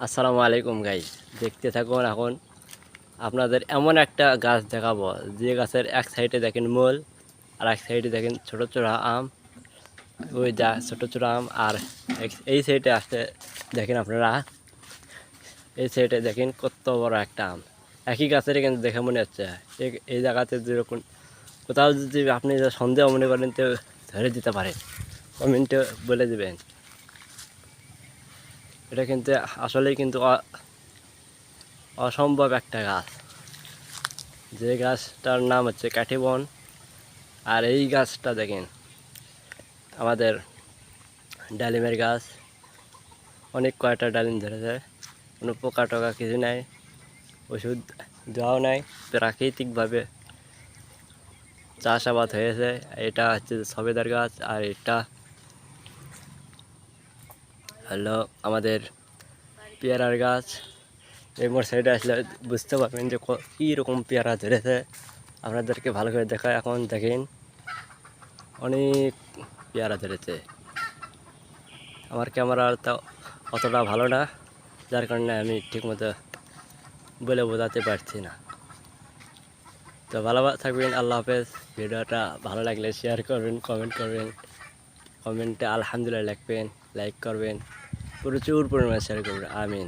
আসসালামু আলাইকুম গাইস, দেখতে থাকুন। এখন আপনাদের এমন একটা গাছ দেখাবো যে গাছের এক সাইডে দেখেন মোল, আর এক সাইডে দেখেন ছোট ছোট আম। ওই যা ছোট ছোট আম, আর এই সাইডে আসতে দেখেন আপনারা, এই সাইডে দেখেন কত বড় একটা আম। একই গাছের কিন্তু দেখে মনে হচ্ছে এই জায়গাতে যেরকম কোথাও যদি আপনি সন্দেহ মনে করেন তো ধরে দিতে পারে, কমেন্টে বলে দিবেন। এটা কিন্তু আসলেই কিন্তু অসম্ভব একটা গাছ। যে গাছটার নাম হচ্ছে কাঠিবন। আর এই গাছটা দেখেন আমাদের ডালিমের গাছ, অনেক কয়টা ডালিম ধরেছে, কোনো পোকা টোকা কিছু নাই, ওষুধ দেওয়াও নাই, প্রাকৃতিকভাবে চাষাবাদ হয়েছে। এটা হচ্ছে সবেদার গাছ, আর এটা হলো আমাদের পেয়ারার গাছ। এই মোর সাইডে আসলে বুঝতে পারবেন যে কীরকম পেয়ারা ধরেছে। আপনাদেরকে ভালো করে দেখায়। এখন দেখেন অনেক পেয়ারা ধরেছে। আমার ক্যামেরা তো অতটা ভালো না, যার কারণে আমি ঠিকমতো বলে বোঝাতে পারছি না। তো ভালো থাকবেন, আল্লাহ হাফেজ। ভিডিওটা ভালো লাগলে শেয়ার করবেন, কমেন্ট করবেন, কমেন্টে আলহামদুলিল্লাহ লিখবেন, লাইক করবেন, প্রচুর পরিমাণে শেয়ার করবেন। আমিন।